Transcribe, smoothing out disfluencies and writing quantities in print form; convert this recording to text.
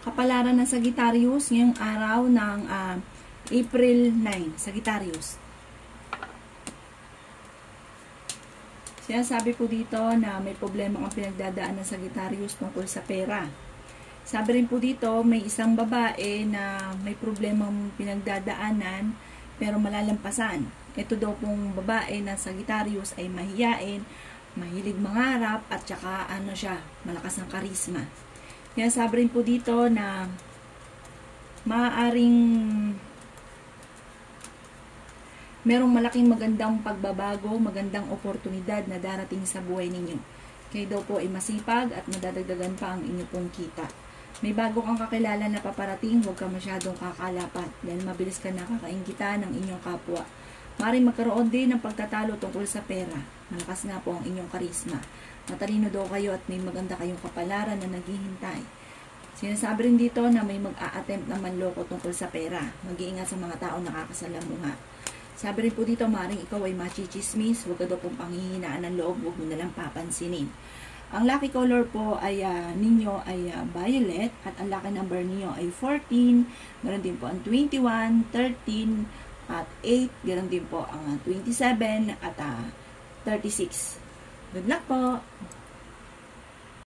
Kapalaran ng Sagittarius ngayong araw ng April 9, Sagittarius. Sinasabi po dito na may problema ang pinagdadaan ng Sagittarius tungkol sa pera. Sabi rin po dito, may isang babae na may problemang pinagdadaanan pero malalampasan. Ito daw pong babae na Sagittarius ay mahiyain, mahilig mangarap, at saka malakas ng karisma. Kaya sabi rin po dito na maaaring merong malaking magandang pagbabago, magandang oportunidad na darating sa buhay ninyo. Kayo daw po ay masipag at madadagdagan pa ang inyo pong kita. May bago kang kakilala na paparating, huwag ka masyadong kakalapat dahil mabilis ka nakakainggitan ng inyong kapwa. Maaaring magkaroon din ng pagtatalo tungkol sa pera. Malakas nga po ang inyong karisma. Matalino daw kayo at may maganda kayong kapalaran na naghihintay. Sinasabi rin dito na may mag-a-attempt na manloko tungkol sa pera. Mag-iingat sa mga taong nakakasalamuha. Sabi rin po dito, maaaring ikaw ay machichismis, huwag ka daw pong panghihinaan ng loob, huwag mo nalang papansinin. Ang lucky color po ay ninyo ay violet at ang lucky number niyo ay 14, ganoon din po ang 21, 13 at 8, ganoon din po ang 27 at 36. Good luck po!